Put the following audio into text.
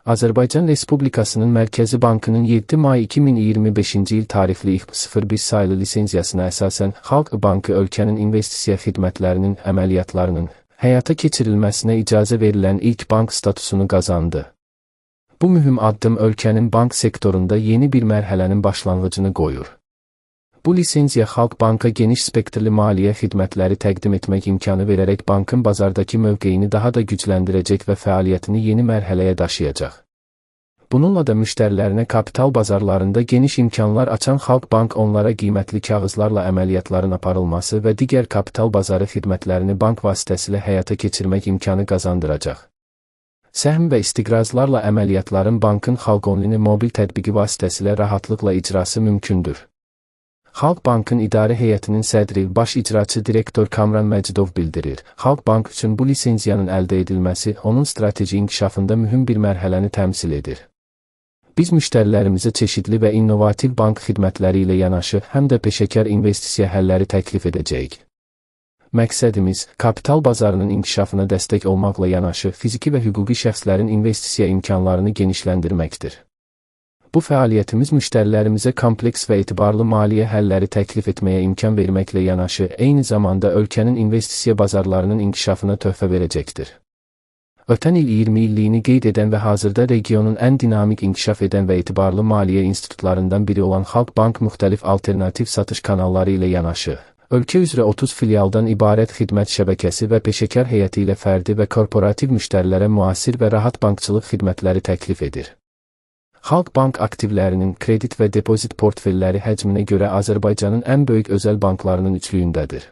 Azərbaycan Respublikasının Mərkəzi Bankının 7 may 2025-ci il tarixli İX01 sayılı lisenziyasına əsasən Xalq Bankı ölkənin investisiya xidmətlərinin əməliyyatlarının həyata keçirilməsinə icazə verilən ilk bank statusunu qazandı. Bu mühüm addım ölkənin bank sektorunda yeni bir mərhələnin başlanğıcını qoyur. Bu lisenziya Xalq Banka geniş spektrli maliyyə xidmətləri təqdim etmək imkanı verərək bankın bazardakı mövqeyini daha da gücləndirəcək və fəaliyyətini yeni mərhələyə daşıyacaq. Bununla da müştərilərinə kapital bazarlarında geniş imkanlar açan Xalq Bank onlara qiymətli kağızlarla əməliyyatların aparılması və digər kapital bazarı xidmətlərini bank vasitəsilə həyata keçirmək imkanı qazandıracaq. Səhm və istiqrazlarla əməliyyatların bankın Xalq-Online mobil tətbiqi vasitəsilə rahatlıqla icrası mümkündür. Xalq Bankın idarə heyətinin sədri, baş icraçı direktor Kamran Məcidov bildirir. Xalq Bank üçün bu lisenziyanın əldə edilməsi onun strateji inkişafında mühüm bir mərhələni təmsil edir. Biz müştərilərimizə çeşidli və innovativ bank xidmətləri ilə yanaşı, həm də peşəkar investisiya həlləri təklif edəcəyik. Məqsədimiz, kapital bazarının inkişafına dəstək olmaqla yanaşı, fiziki və hüquqi şəxslərin investisiya imkanlarını genişləndirməkdir. Bu fəaliyyətimiz müştərilərimizə kompleks və etibarlı maliyyə həlləri təklif etməyə imkan verməklə yanaşı, eyni zamanda ölkənin investisiya bazarlarının inkişafına töhfə verəcəkdir. Ötən il 20 illiyini qeyd edən və hazırda regionun ən dinamik inkişaf edən və etibarlı maliyyə institutlarından biri olan Xalq Bank müxtəlif alternativ satış kanalları ilə yanaşı, ölkə üzrə 30 filialdan ibarət xidmət şəbəkəsi və peşəkar heyəti ilə fərdi və korporativ müştərilərə müasir və rahat bankçılıq xidmətləri təklif edir. Xalq Bank aktivlərinin kredit və depozit portfelləri həcminə görə Azərbaycanın ən böyük özəl banklarının üçlüyündədir.